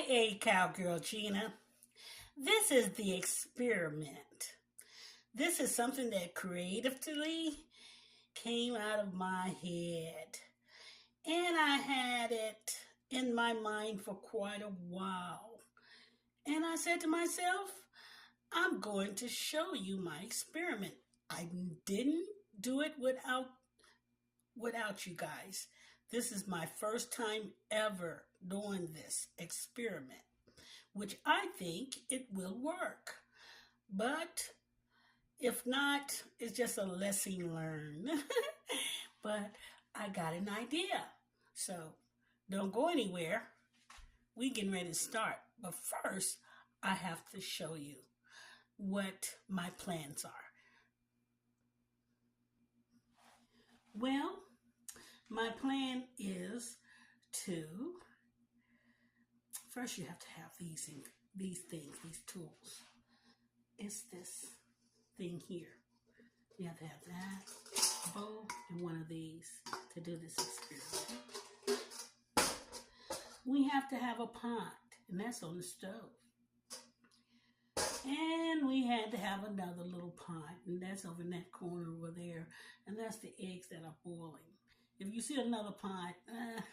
aka Cowgirl Gina. This is the experiment. This is something that creatively came out of my head. And I had it in my mind for quite a while. And I said to myself, I'm going to show you my experiment. I didn't do it without you guys. This is my first time ever doing this experiment, which I think it will work. But if not, it's just a lesson learned. But I got an idea. So don't go anywhere. We getting ready to start. But first, I have to show you what my plans are. Well, my plan is to, first you have to have these things, these tools. It's this thing here. You have to have that, bow, and one of these to do this experiment. We have to have a pot, and that's on the stove. And we had to have another little pot, and that's over in that corner over there, and that's the eggs that are boiling. If you see another pot,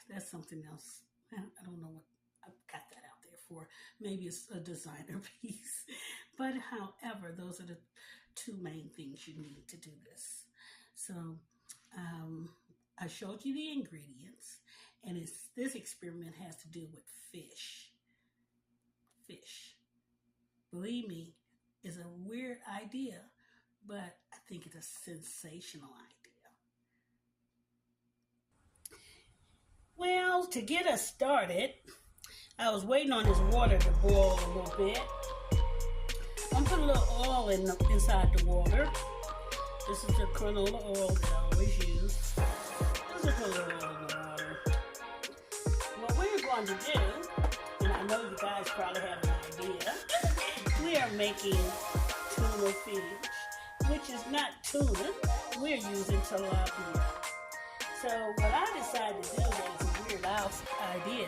that's something else. I don't know what I've got that out there for. Maybe it's a designer piece. But however, those are the two main things you need to do this. So I showed you the ingredients, and this experiment has to do with fish. Fish. Believe me, it's a weird idea, but I think it's a sensational idea. Well, to get us started, I was waiting on this water to boil a little bit. I'm putting a little oil inside the water. This is the canola oil that I always use. Just put a little oil in the water. What we're going to do, and I know you guys probably have an idea, we are making tuna fish, which is not tuna. We're using tilapia. So what I decided to do, that is a weird idea,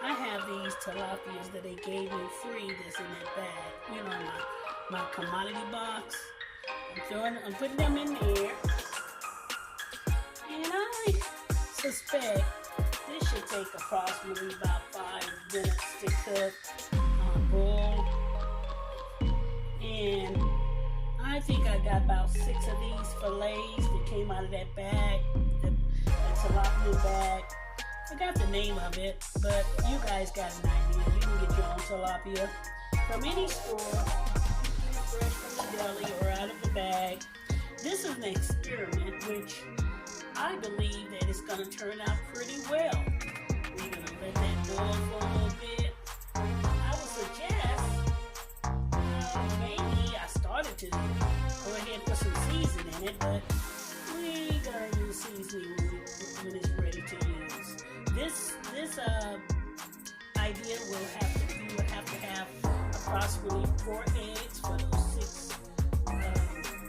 I have these tilapias that they gave me free that's in that bag. You know, my commodity box. I'm putting them in there. And I suspect this should take approximately about 5 minutes to cook, boil. And I think I got about 6 of these fillets that came out of that bag, that tilapia bag. I got the name of it, but you guys got an idea. You can get your own tilapia from any store, fresh from the deli or out of the bag. This is an experiment, which I believe that it's going to turn out pretty well. We're going to let that boil for a little bit. I would suggest, maybe I started to go ahead and put some seasoning in it, but we're going to use seasoning when it's ready to use. This idea you will have to have approximately 4 eggs for those 6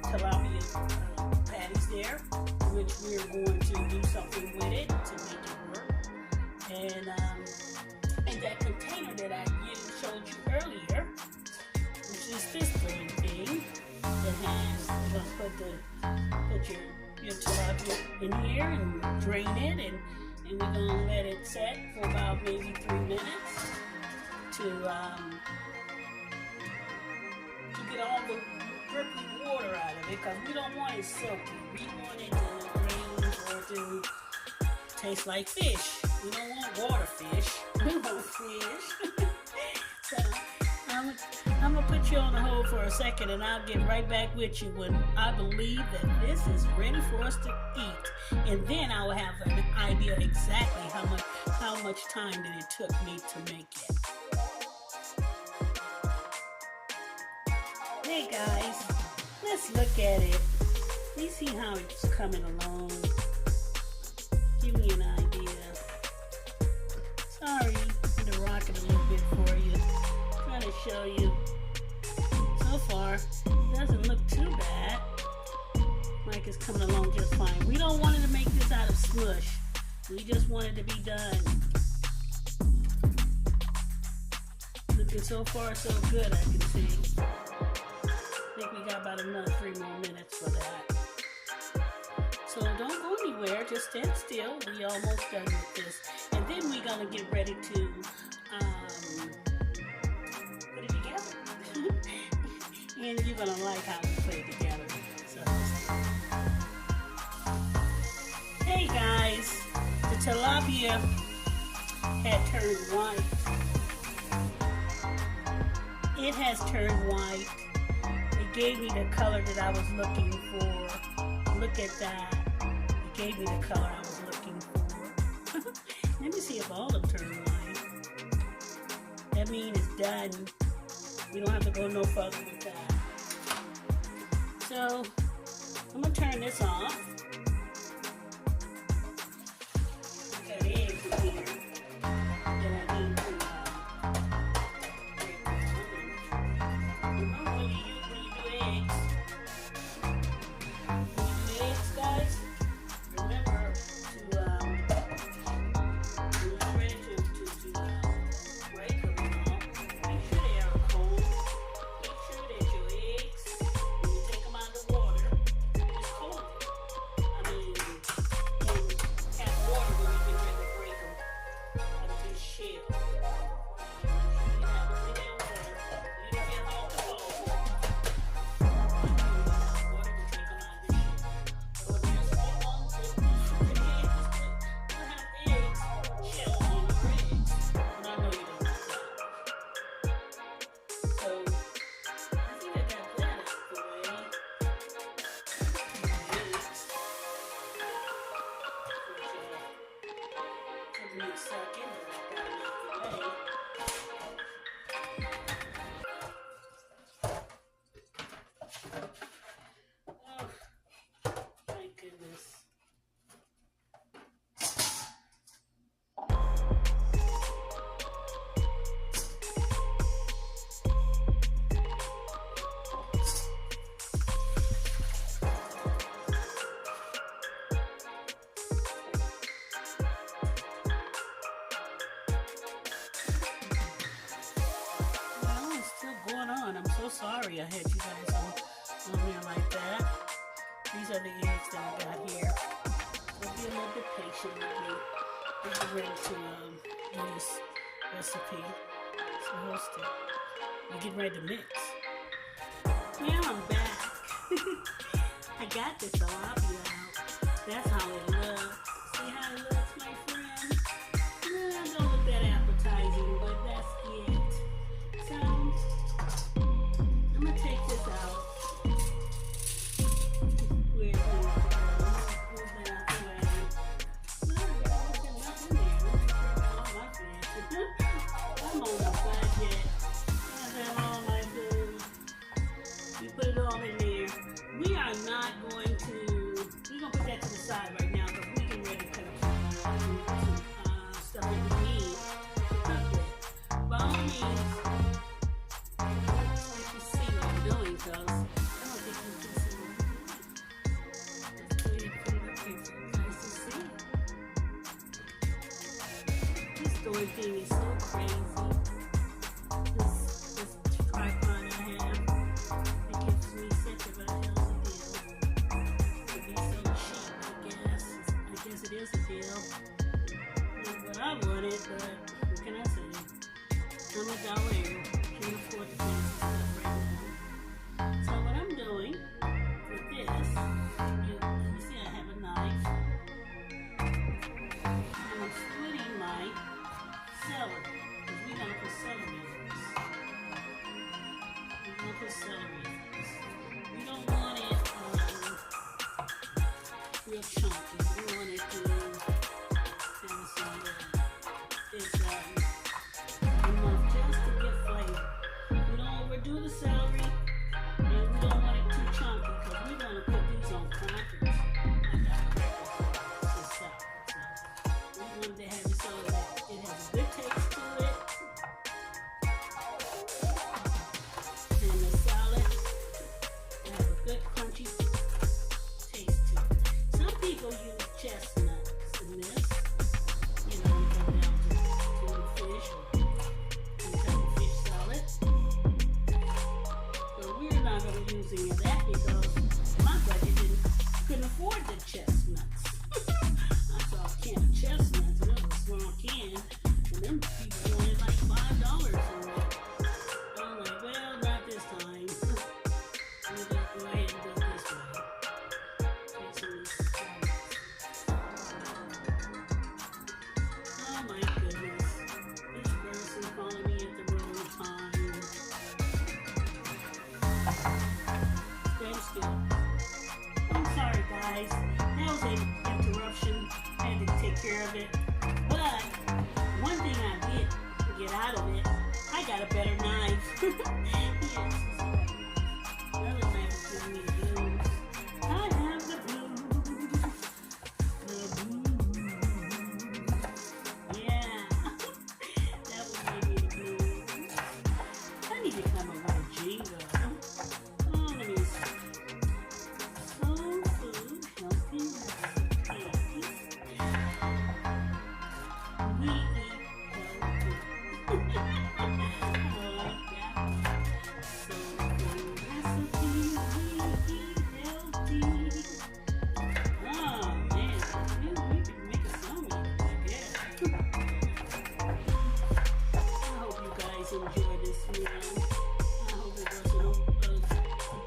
tilapia patties there, which we're going to do something with it to make it work. And that container that I showed you earlier, which is this green thing that has, you're going to put your tilapia in here and drain it, and we're going to let it set for about maybe 3 minutes to get all the dripping water out of it, because we don't want it silky. We want it to graze or to taste like fish. We don't want water fish. We want fish. So I'm going to put you on the hold for a second, and I'll get right back with you when I believe that this is ready for us to eat. And then I will have an idea exactly how much time that it took me to make it. Hey guys, let's look at it. You see how it's coming along. Give me an idea. Sorry, I'm going to rock it a little bit for you. Trying to show you. So far, it doesn't look too bad. Like it's coming along just fine. We don't want it to make this out of smush. We just want it to be done. And so far, so good, I can see. I think we got about another 3 more minutes for that. So don't go anywhere, just stand still. We almost done with this. And then we're gonna get ready to put it together. And you're gonna like how we put it together. So, hey guys, the tilapia had turned white. It has turned white. It gave me the color that I was looking for. Look at that. It gave me the color I was looking for. Let me see if all of them turn white. That means it's done. We don't have to go no further with that. So, I'm going to turn this off. I got eggs in here that I need to break down. Remember when you do eggs, guys, remember to when you're ready to break them all, make sure they are cold. Make sure that your eggs, when you take them out of the water, is cold. I mean, you have water when you get ready to break them out of this shell. You have them in that water. You don't have alcohol. I'm so sorry I had you guys on there like that. These are the eggs that I got here. So be a little bit patient with me. We'll be ready to do this recipe. So host it. We're getting ready to mix. Now I'm back. I got this tilapia out. That's how it looks. See how it looks, my friend? It don't look that appetizing, but that's it. So I'm gonna take this out. Where is it? Move that out the way. There's nothing there. I'm on a budget. I have all my food. We put it all in there. We are not going to. We're gonna put that to the side right now, but we can ready to stuff that we need to cook with. By all means. Because I don't think you can see what we're doing. Let's put it up here for you guys to see. This story thing is so crazy. This tripod I have, it gives me such a healthy deal. To be so cheap, I guess it is a deal. Not what I wanted, but what can I say? I'm a dollar here. Can't afford to fancy stuff right now. So what I'm doing with this, you see I have a knife. I'm splitting my celery, because we're going to put celery first. We're going to put celery first. We don't want it real chunky. We want it to have some, it's enough just to get flavor. We don't overdo the celery. And we don't want it too chunky because we're going to put these on crackers. So we wanted to have it so that it has a good taste to it. And the salad will have a good crunchy taste to it. Some people use Stand still. I'm sorry, guys. That was an interruption. I had to take care of it. But one thing I did get out of it, I got a better knife. Yes, another knife is giving me the blues. I have the blues. The blues. Yeah. That was giving me the blues. I need to come up with a jingle. Oh, let me see. Soul food, healthy recipes. We eat healthy. Enjoy this meal. I hope it wasn't a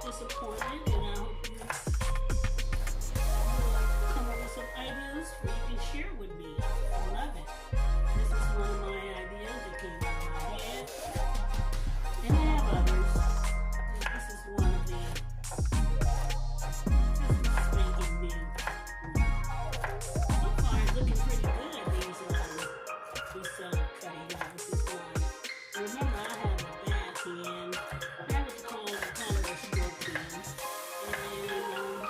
disappointment, and I hope you come up with some ideas you can share with me. I love it. This is one of my ideas that came out of my head, and I have others. And this is one of them. This is spanking me. So far, it's looking pretty good. These celery cutting out with this line. Remember, I have a bad hand. I have what you call a stroke hand. And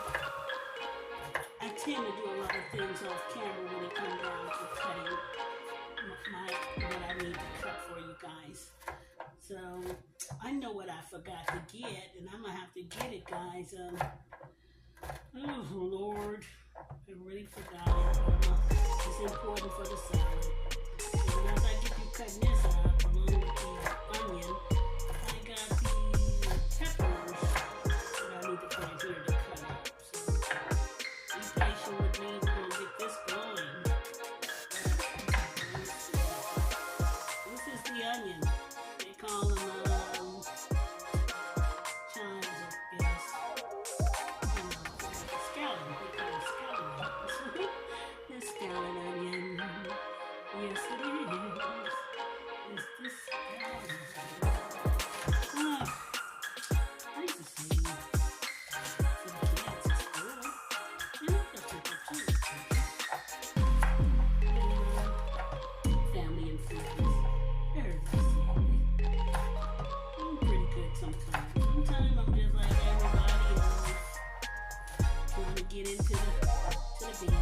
I tend to do a lot of things off camera when it comes down to cutting what I need to cut for you guys. So, I know what I forgot to get, and I'm going to have to get it, guys. Oh, Lord. I really forgot it. It's important for the salad. So, once I get you cutting this up, along with the onion, I got the peppers that I need to put in here to cut up. So be patient with me. We're going to get this going. This is the onion. They call them chives, I guess. Scallon. They call them scallon. The scallon onion. Yes, it is. It's this I used to sing for the kids at school. And I got people too. Family and friends. Very nice. I'm pretty good sometimes. Sometimes I'm just like everybody else. Trying to get into the beat.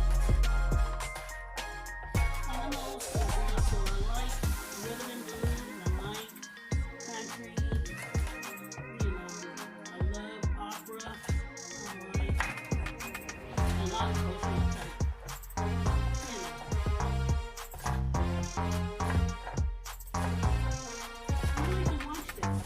I'm old school girl, so I like rhythm and blues. I like country. I love opera. I like a lot of cultural type. I like to watch this.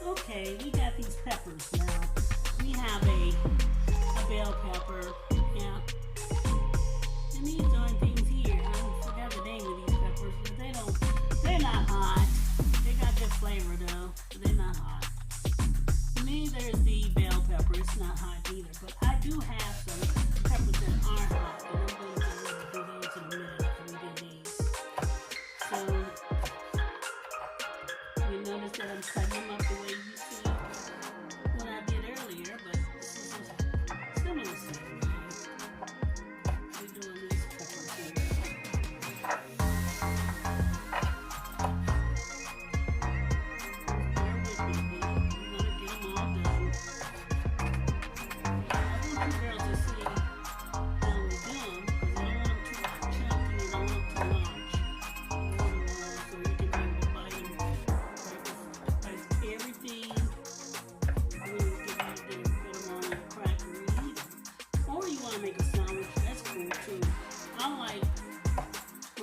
Okay, we got these peppers now. We have a bell pepper, yeah. And these darn things here, I forgot the name of these.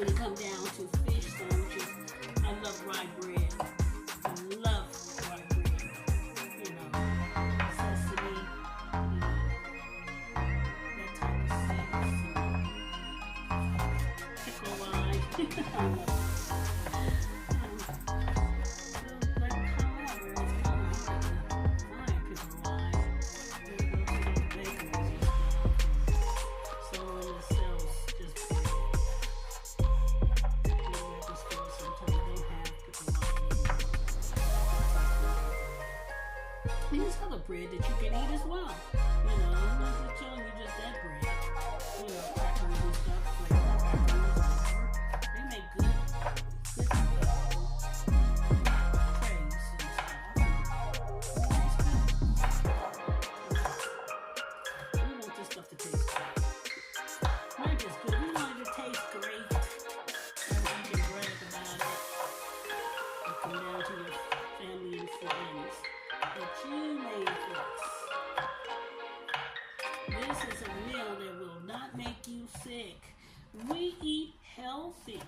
when it comes down to fish sandwiches, I love rye bread. I love rye bread. You know, sesame, that type of sauce, pickle rye. I love it. There's other bread that you can eat as well. You know, I'm not just telling you just that bread. You know, crackers and stuff, flavor crackers or whatever. They make good trays and stuff. We want this stuff to taste good. Not just good, we want it to taste great. And you can brag about it. And come down to your family and friends that you made this. This is a meal that will not make you sick. We eat healthy.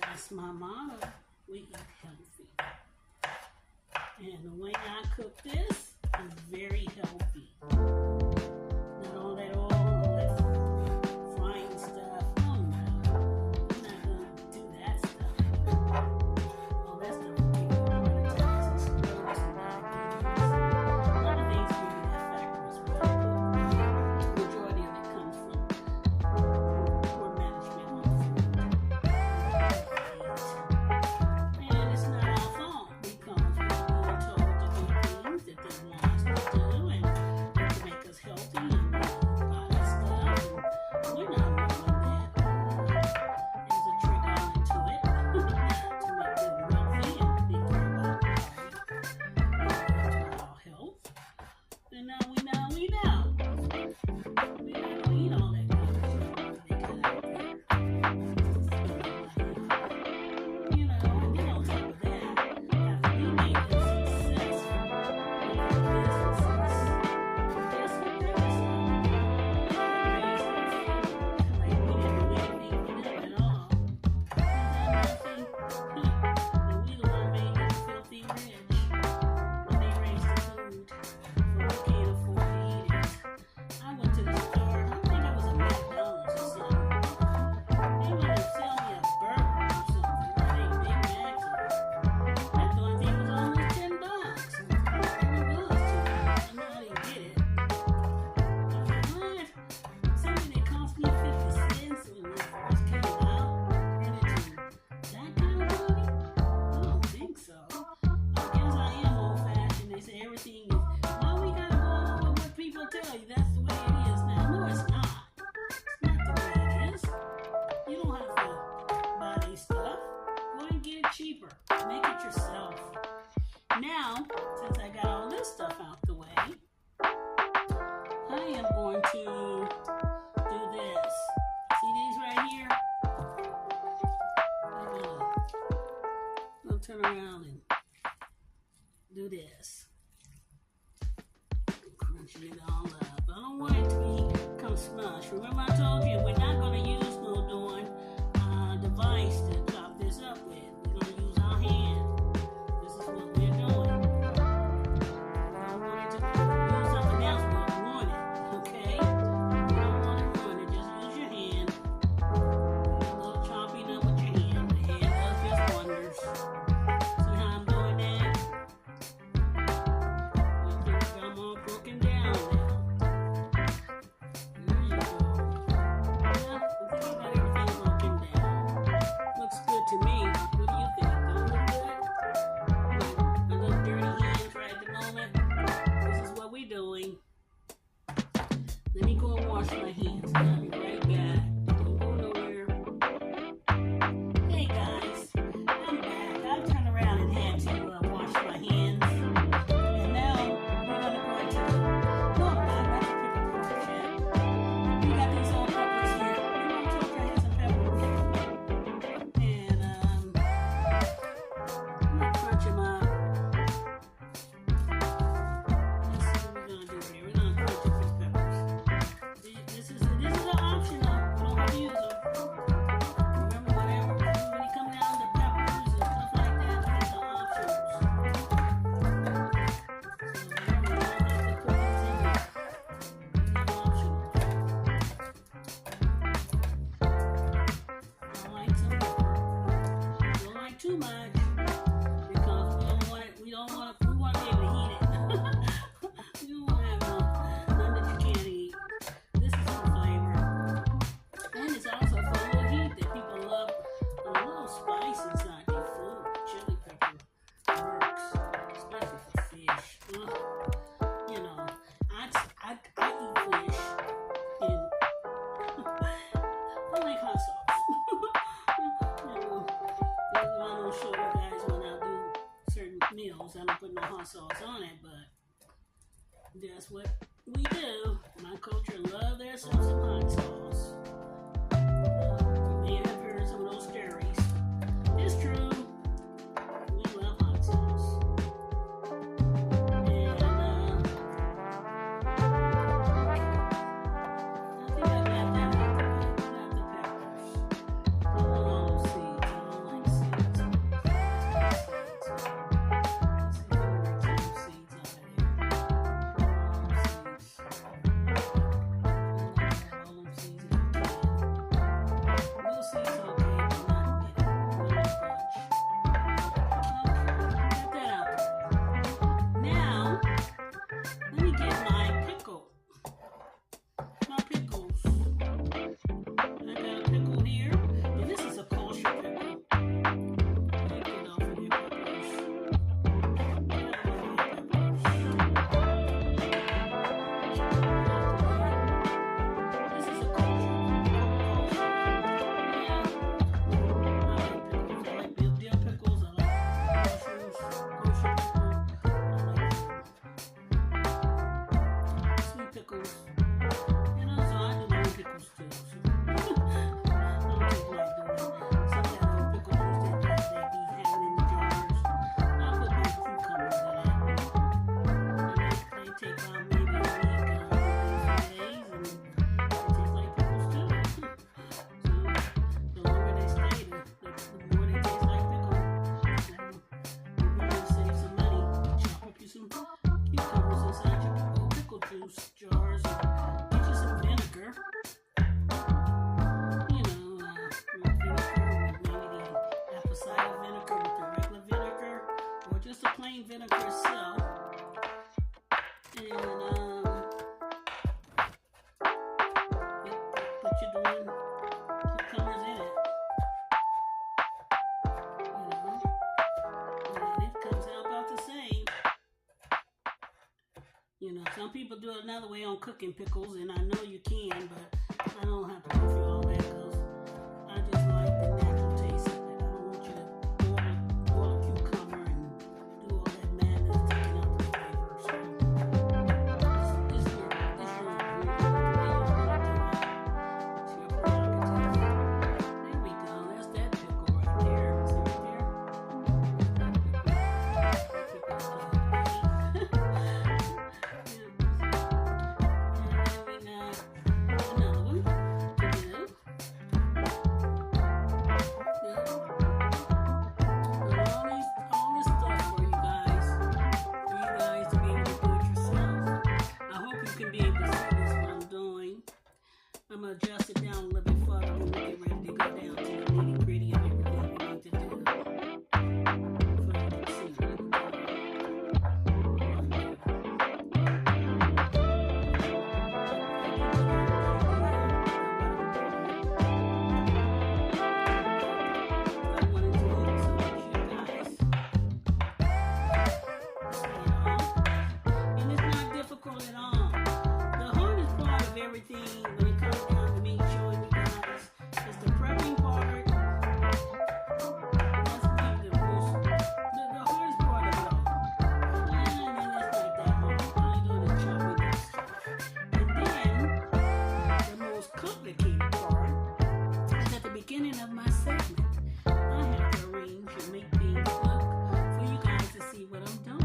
That's my motto. We eat healthy. And the way I cook this is very healthy. Not all that oil, all that frying stuff. Oh no. I'm not going to do that stuff. All that stuff will give you heart attacks and strokes and diabetes. A lot of things give you that factor as well. The majority of it comes from poor management of food. And it's not our fault because we're being told to do things that they want us to do and to make us healthy and buy stuff. And we're not doing that. There's a trick element to it to make them wealthy and be care about our health. And now we know. We not gonna eat all that garbage they got out there. You know, and then on top of that, after we made it successful with our businesses, guess what they decided? Raise our food. Like we didn't do anything for them at all. Is that nothing? And we the one made them filthy rich when they raised the food. So we can't afford to eat it. I went to the store, I think it was a McDonald's or something. They wanted to sell me a burger or something. I think Big Macs or that the only thing was almost $10. And it was too. I know I didn't get it. I was like, what? Something that cost me 50 cents when it first came out turned into that kind of money? I don't think so. I guess I am old fashioned. They say everything is, why we gotta go along with what people tell you? That's the way it is now. No, it's not. It's not the way it is. You don't have to buy these stuff. Go and get it cheaper. Make it yourself. Now, since I got all this stuff out the way, I am going to do this. See these right here? I'll turn around and do this. Crunching it all up. I don't want it to become smush. Remember I told you we're not going to use no doing device to chop this up with. We're going to use our hand. This is what we're doing. I wanted to use something else, but we want it. Okay? You don't want to ruin it. Just use your hand. A little chopping up with your hand. The hand does just wonders. See how I'm doing that? I think I'm all broken down now. There you go. Yeah, I think I got everything broken down. Looks good to me. What do you think? Don't look good? My little dirty hands right at the moment. This is what we're doing. Let me go and wash my hands. I'll be right back. Don't go nowhere. Hey guys, I'm back. I turned around and had to wash my hands. And now we're gonna go into no, I'm not pick up peppers yet. We got these old peppers here. Remember I told you I had some peppers. And I'm gonna crunch them up. Let's see what we're gonna do here. We're gonna crunch up these peppers. This is an optional. We don't have to use them. Remember what I like some pepper. Don't like too much because we don't want it. We want to be able to eat it. You don't want to have none that you can't eat. This is for flavor, and it's also for a little heat that people love. A little spice inside their food. Chili pepper works, especially for fish. You know, I eat fish and I like hot sauce. You know, I don't show you guys when I do certain meals. I don't put no hot sauce on it, but that's what we do. My culture love their some hot sauce. You may have heard some of those stories. It's true. We love hot sauce. And I think I got that out the way. Got the peppers. I want all those seeds. I don't like seeds. Seeds over there. Vinegar itself, and what you're doing, cucumbers in it, and it comes out about the same. Some people do it another way on cooking pickles, and I know you can, but I don't have to go through all that because I just like the natural taste of it. I don't want you to boil a cucumber and do all that madness taking out the flavor. So it's your way you want to do it. It's your prerogative. There we go. That's that pickle right there. See right there? That pickle's good. I'm going to adjust it down a little bit further when we get ready to go down to the nitty gritty of everything we need to do. So you can see what I'm And it's not difficult at all. The hardest part of everything when it comes down to me showing you guys is the prepping part. That's maybe the hardest part of it all. And then it's not that hard. All you're doing is chopping that stuff. And then the most complicated part is at the beginning of my segment. I have to arrange and make things look for you guys to see what I'm doing.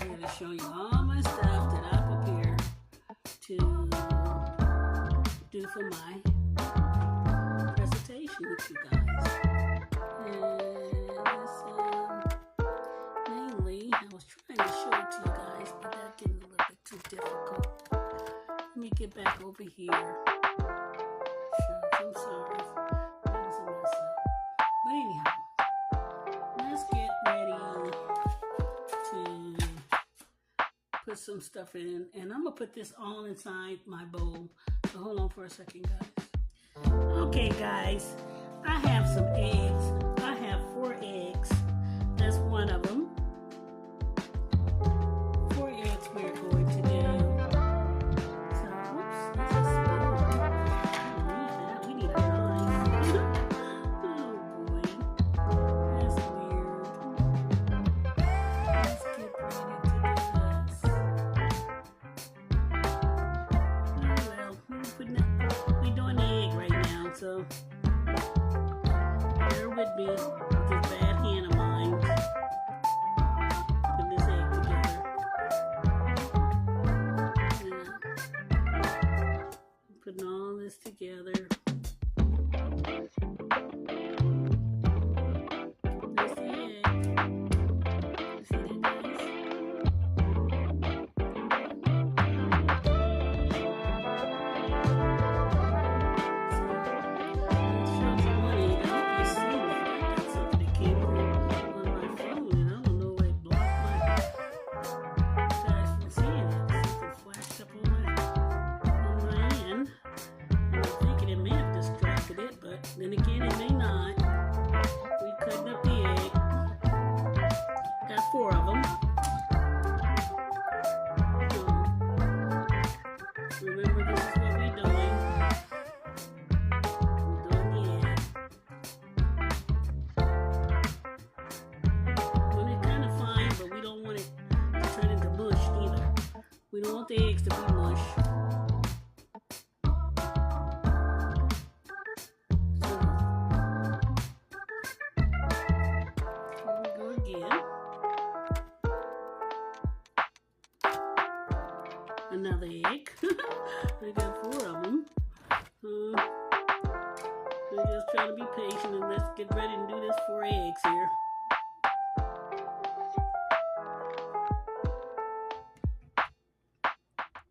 I'm going to show you all my stuff that I prepare to do for my presentation with you guys. And mainly, I was trying to show it to you guys, but that getting a little bit too difficult. Let me get back over here. Shucks, I'm sorry. put some stuff in, and I'm gonna put this all inside my bowl. So hold on for a second, guys. Okay, guys, I have some eggs. I have 4 eggs. That's one of them. 4 eggs we're going to do. So, whoops, that's a spoon. We need a knife. Oh boy, that's weird. Let's get ready to do this. Oh well, we're doing the egg right now, so bear with me with this bad hand of mine. Put this egg together. Yeah. Putting all this together. There's the egg. You see that, guys? Then again, it may not. We cutting up the egg. Got 4 of them. Remember, this is what we're doing. We're doing the egg. Want it kind of fine, but we don't want it to turn into mush either. We don't want the eggs to be mush. Another egg. I got 4 of them. We're just trying to be patient, and let's get ready to do this 4 eggs here.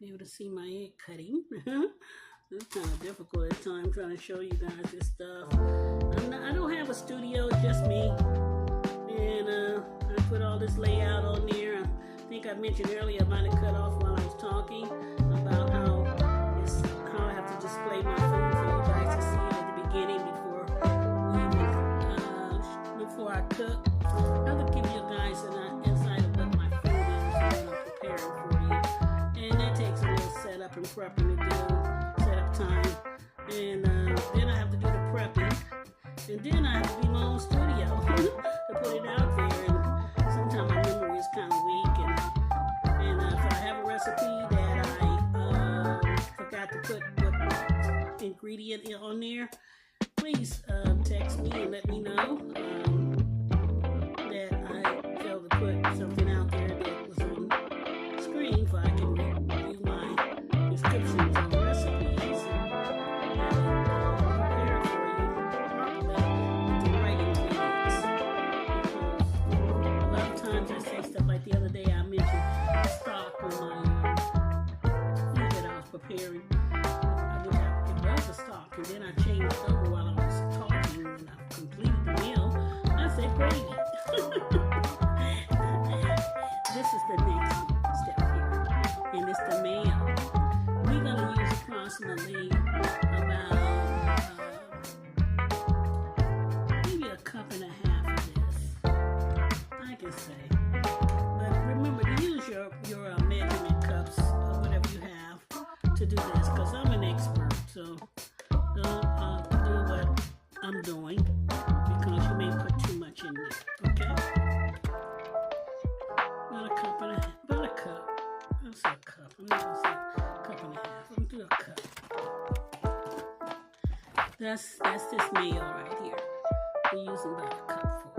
Be able to see my egg cutting. It's kind of difficult at times trying to show you guys this stuff. I don't have a studio, it's just me. And I put all this layout on there. I think I mentioned earlier, I might have cut off while I was talking about how I have to display my food for you guys to see it at the beginning before I cook. I would give you guys an insight of what my food is and what I'm preparing for you. And that takes a little setup and prepping to do, setup time. And then I have to do the prepping. And then I have to be my own studio to put it out there. And sometimes my memory is kind of weak. And if I have a recipe that I forgot to put what ingredient on there, please text me and let me know that I failed to put something out there that was on screen so I can review my descriptions on recipes and have it prepared for you properly with the right ingredients. Because a lot of times I say stuff like the other day I mentioned stock on my food that I was preparing. It was a stock, and then I changed over while I was talking, and I completed the meal. I said gravy. This is the next step here, and it's the mayo. We're gonna use approximately about maybe a cup and a half of this, I can say. But remember to use your measurement cups or whatever you have to do this, because I'm an expert, so don't do what I'm doing, because you may put too much in there, okay? About a cup and a half, about a cup. I'll say a cup. I'm not going to say a cup and a half. I'm going to do a cup. That's this mayo right here. We're using about a cup for.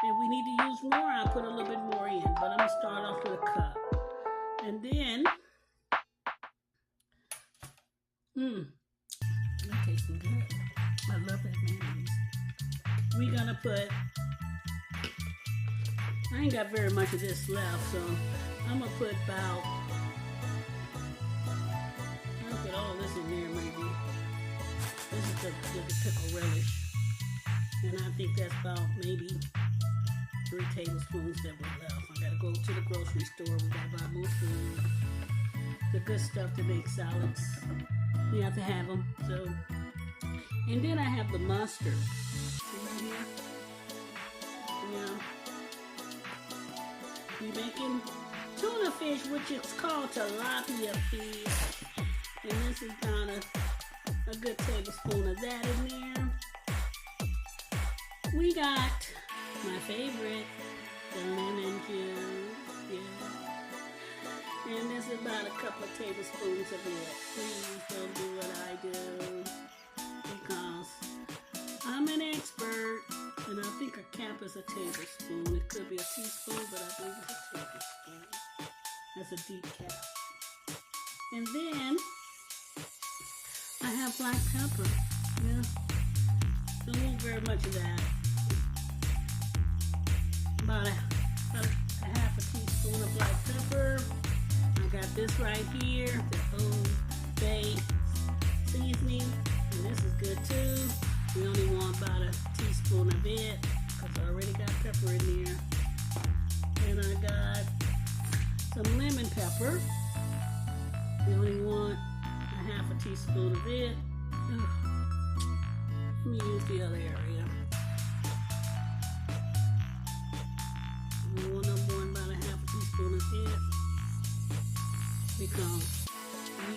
If we need to use more, I'll put a little bit more in, but I'm going to start off with a cup. And then, that tastes good. I love that mayonnaise. We're going to put, I ain't got very much of this left, so I'm going to put about, I'll put all this in there maybe. This is the pickle relish. And I think that's about maybe 3 tablespoons that were left. I gotta go to the grocery store. We gotta buy more food. The good stuff to make salads. You have to have them. So, and then I have the mustard. See right here? Yeah. We're making tuna fish, which is called tilapia fish. And this is kind of a good tablespoon of that in there. We got my favorite, the lemon juice. Yeah. And this is about a couple of tablespoons of it. Please don't do what I do, because I'm an expert, and I think a cap is a tablespoon. It could be a teaspoon, but I believe it's a tablespoon. That's a deep cap. And then I have black pepper. Yeah. Don't need very much of that. About a half a teaspoon of black pepper. I got this right here, the Old Bay seasoning, and this is good too. We only want about a teaspoon of it, because I already got pepper in there. And I got some lemon pepper. We only want a half a teaspoon of it. Let me use the other area. We want about a half a teaspoon of it, because we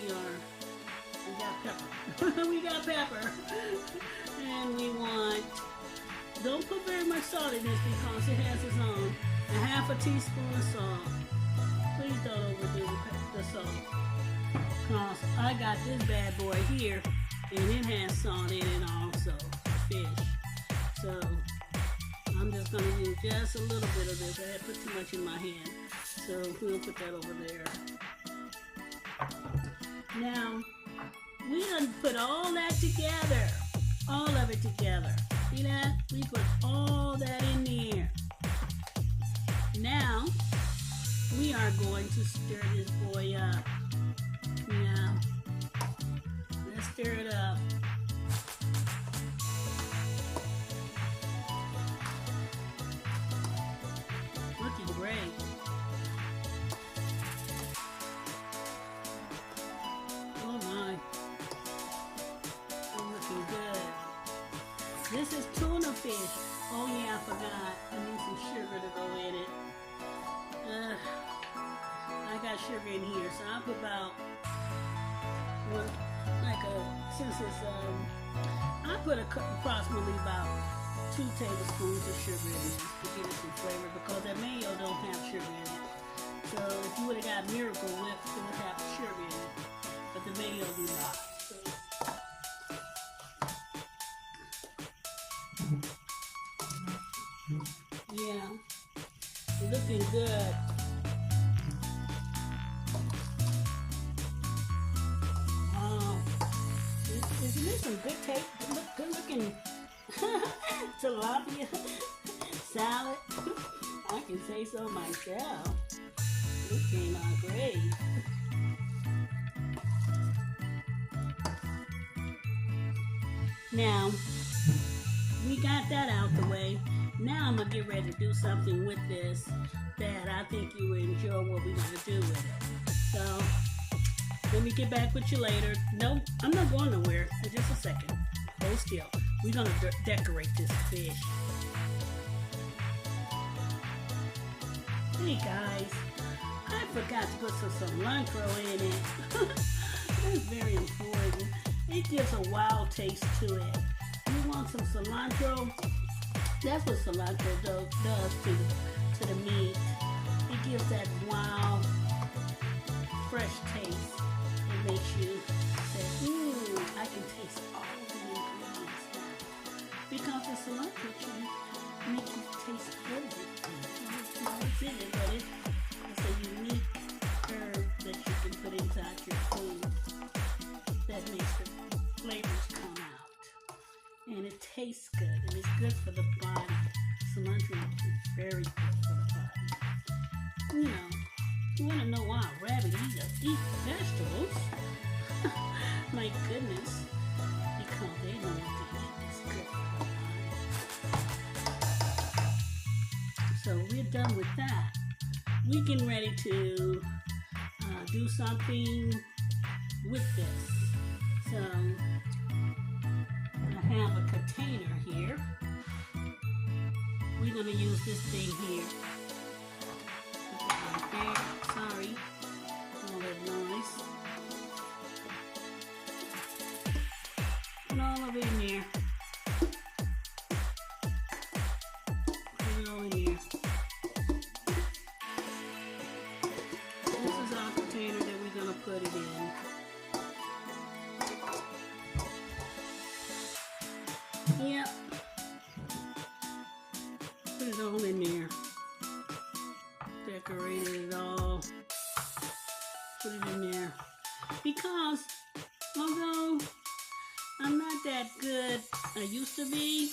got pepper. We got pepper. And we want, don't put very much salt in this, because it has its own. A half a teaspoon of salt. Please don't overdo the salt, because I got this bad boy here, and it has salt in it also, fish. So I'm just going to use just a little bit of this. I had put too much in my hand, so we'll put that over there. Now, we done put all that together, all of it together. See that? We put all that in there. Now, we are going to stir this boy up. Now, let's stir it up. Looking great. Oh my. I'm looking good. This is tuna fish. Oh yeah, I forgot. I need some sugar to go in it. I got sugar in here, so I'll put about, I put approximately about 2 tablespoons of sugar in it to give it some flavor, because that mayo don't have sugar in it. So if you would have got Miracle Whip, it would have sugar in it, but the mayo do not. So. Yeah, looking good. Isn't this some good taste? Good looking tilapia salad? I can say so myself. This came out great. Now, we got that out the way. Now I'm going to get ready to do something with this that I think you will enjoy what we're going to do with it. So, let me get back with you later. No, I'm not going nowhere. In just a second. Hold still. We're going to decorate this fish. Hey guys, I forgot to put some cilantro in it. That's very important. It gives a wild taste to it. You want some cilantro? That's what cilantro does to the meat. It gives that wild, fresh taste. It makes you say, ooh, I can taste all the ingredients now. Because the cilantro cheese makes you taste everything. It's in it, but it's a unique herb that you can put inside your food that makes the flavors come out. And it tastes good, and it's good for the body. Cilantro is very good for the body. You know, you want to know why a rabbit eat vegetables? My goodness, because they know what to eat is good for the body. So we're done with that. we getting ready to do something with this. So I have a container here. We're going to use this thing here. Put that right there. Sorry, all that noise. Put all of it in there. Put it all in there. This is our container that we're going to put it in. Yep. Put it all in there. Decorated it all. Put it in there. Because although I'm not that good I used to be,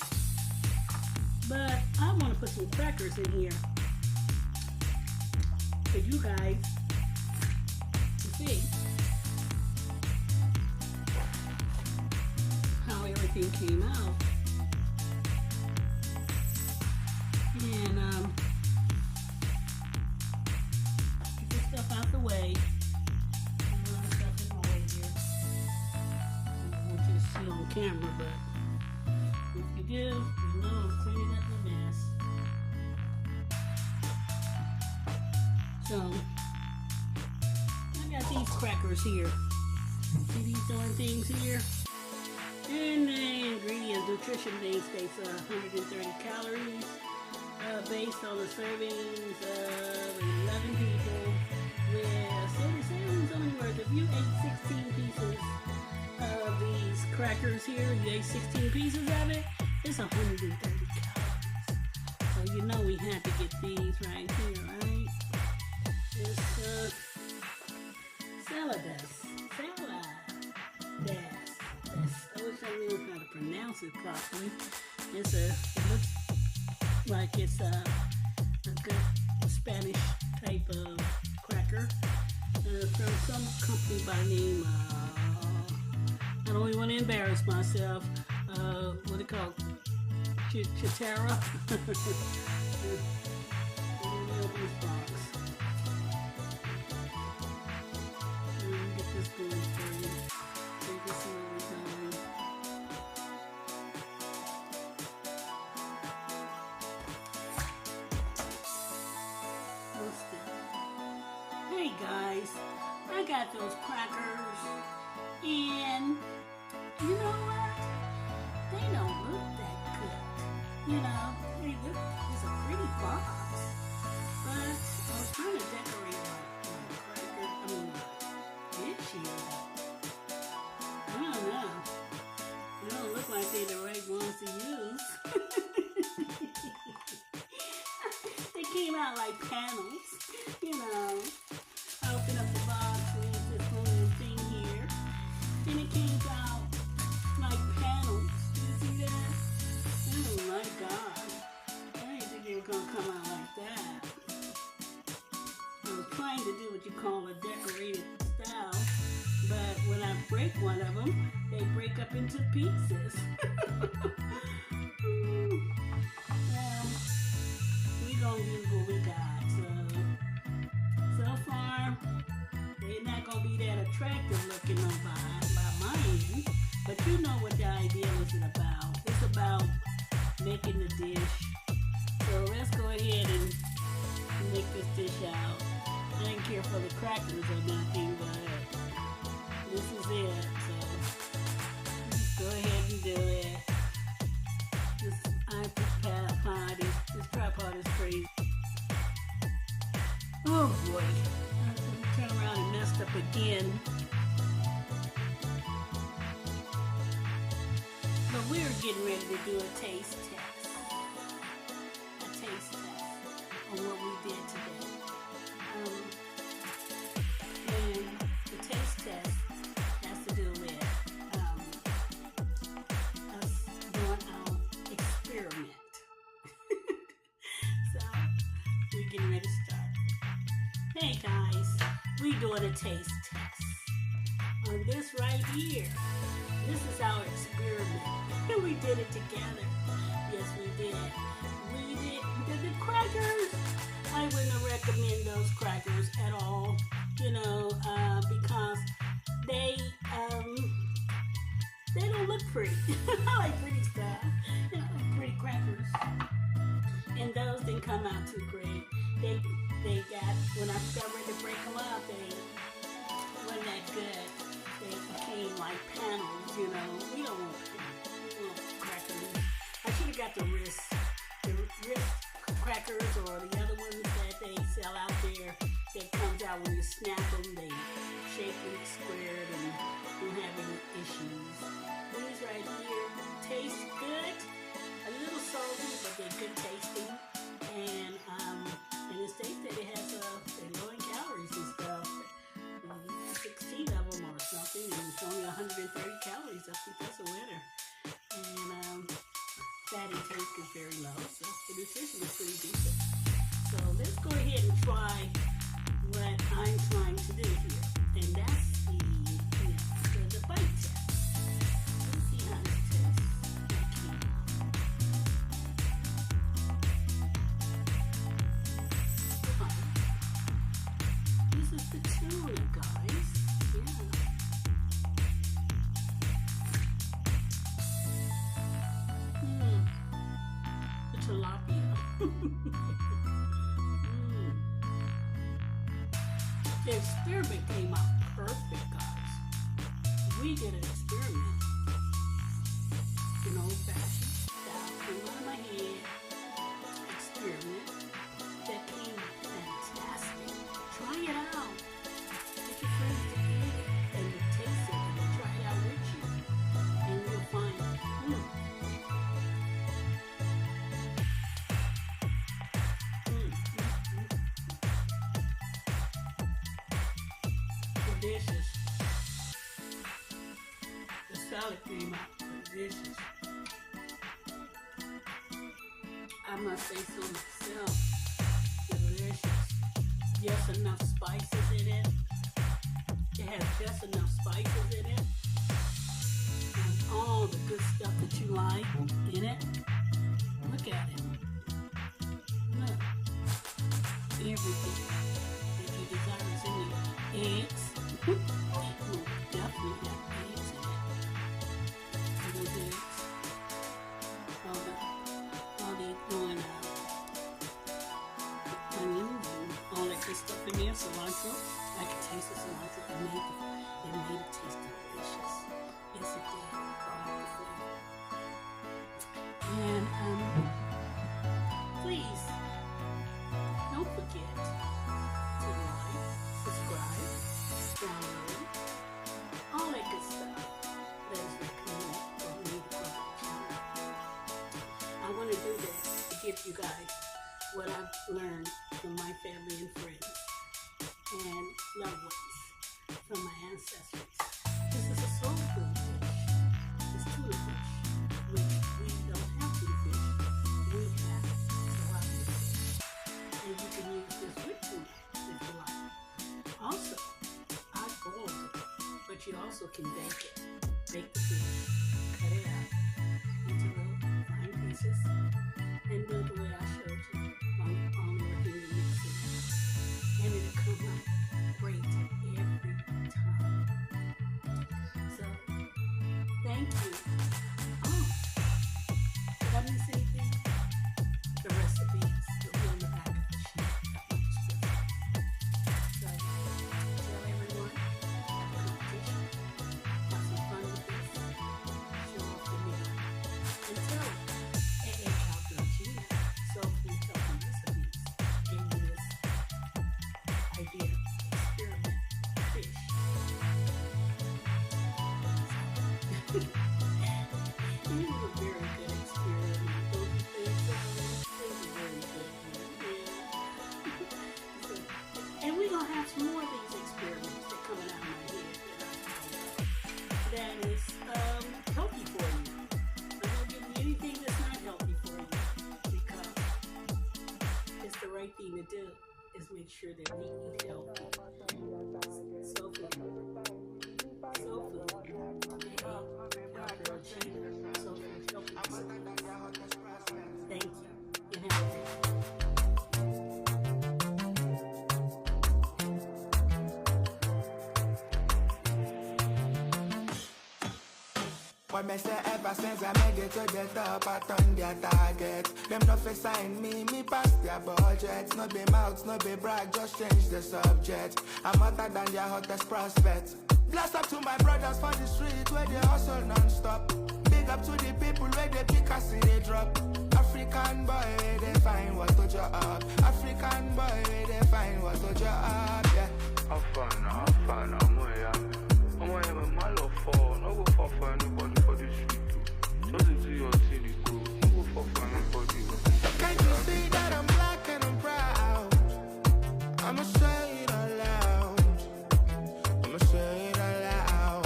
but I want to put some crackers in here for you guys to see how everything came out. And get this stuff out the way. There's a lot of stuff in the way here. I don't want you to see on camera, but if you do, you know I'm cleaning up the mess. So I got these crackers here. See these darn things here? And the ingredients, nutrition thing states 130 calories. Based on the servings of 11 people, where so the servings only worth, if you ate 16 pieces of these crackers here, you ate 16 pieces of it, it's 130 calories. So you know we had to get these right here, right? It's saladas. I wish I knew how to pronounce it properly. It looks like it's a good Spanish type of cracker from some company by name, I don't even want to embarrass myself, what it called, Chitara. Let me open this box. Let me get this going for you. Take this a little time. Hey guys, I got those crackers, and you know what? They don't look that good. You know, it's a pretty box, but I was trying to decorate my dish here. I don't know. They don't look like they're the right ones to use. They came out like panels, you know. I opened up the box and there's this little thing here, and it came out like panels. You see that? Oh my God! I didn't think they were gonna come out like that. I was trying to do what you call a decorated style, but when I break one of them, they break up into pieces. Well, we gonna use what we got. So far, they're not going to be that attractive looking on by my end, but you know what the idea is about. It's about making the dish. So let's go ahead and make this dish out. I didn't care for the crackers or nothing, but this is it. So just go ahead and do it. This tripod is crazy. Oh boy. Turn around and messed up again. But we're getting ready to do a taste test. A taste test on what we did today. And the taste test has to do with us doing our experiment. So we're getting ready to start. Hey guys, we doing a taste test on this right here. This is our experiment. We did it together. Yes, we did. We did. The crackers. I wouldn't recommend those crackers at all. You know, because they um, they don't look pretty. I like pretty stuff. You know, pretty crackers. And those didn't come out too great. They got, when I got ready to break them up, they wasn't that good. They became like panels, you know. We don't want crackers. I should have got the wrist crackers or the other ones that they sell out there. That comes out when you snap them, they shake and squared and don't have any issues. These right here taste good. A little salty, but they're good tasting. And it states that it has they're low in calories and stuff. 16 of them or something, and it's only 130 calories. I think that's a winner. And fat intake is very low, so the nutrition is pretty decent. So let's go ahead and try what I'm trying to do here, and that's the bite test. Let's see how this tastes. This is the tuna, guys. Yeah. The tilapia. The experiment came out perfect, guys. We did an experiment. An old-fashioned style, came out of my head experiment that came out fantastic. Try it out. Get your friends to eat it and taste it and try it out with you. And you'll find delicious. The salad came out delicious. I must say so myself. Delicious. Just enough spices in it. It has just enough spices in it. And all the good stuff that you like in it. Look at it. Look. Everything that you desire is in it. Eggs. It will definitely have eggs in it. Those eggs. All the onions and all that good stuff in there. Cilantro. I can taste the cilantro. It made it taste delicious. Yes, it did. And please don't forget to like, subscribe, download, all that good stuff that is recommended for me to put on the channel. I want to do this to give you guys what I've learned from my family and friends and loved ones from my ancestors. This is a soul food fish. It's tuna fish. Which we don't have tuna fish. We have tilapia fish. And you can use this with tuna if you like. Also, I boiled it, but you also can bake it. Bake the fish, cut it out into little fine pieces, and do it the way I showed you on working the mixing. And it'll come out great every time. So, thank you. Oh, did I miss anything? The recipes will be on the back of the sheet. So, tell everyone, have a competition, have some fun with this, show off the meal, and tell them, hey, Cowgirl Gina, Soul Food Healthy Recipes, gave me this idea, experiment, fish. It was a very good experiment, don't you think so? It was a very good one, yeah. And we're going to have some more of these experiments that are coming out of my head that is healthy for you. I'm not going to give you anything that's not healthy for you because it's the right thing to do is make sure that we eat healthy. Soul food. Soul food. Hey, Cowgirl Gina. Soul food healthy recipes. me say ever since I make it to the top, I turn their target. Them no fi sign me pass their budget. No be mouths, no be brag, just change the subject. I'm hotter than their hottest prospect. Blast up to my brothers for the street where they hustle non-stop. Big up to the people where they pick us and they drop. African boy, they find what to job. African boy, they find what to job, yeah. I'm my love for, no go for anybody for this street too. Just do your silly crew, no go for anybody. Can't you see that I'm black and I'm proud? I'ma say it out loud. I'ma say it out loud.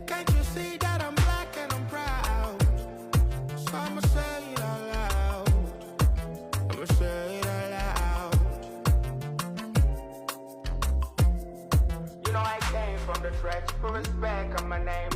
Can't you see that I'm black and I'm proud? So I'ma say it out loud. I'ma say it out loud. You know I came from the trench, put respect on my name.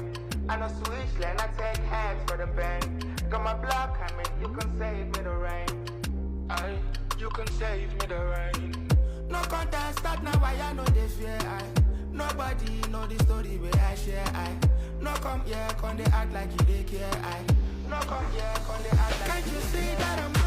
I know switch lane, I take heads for the bang. Got my block on me, you can save me the rain. Aye, you can save me the rain. No contest, start now, I know they fear. Aye, nobody know the story where I share. Aye, no come here, can they act like you they care. Aye, no come here, can they act like. Can't you see that I'm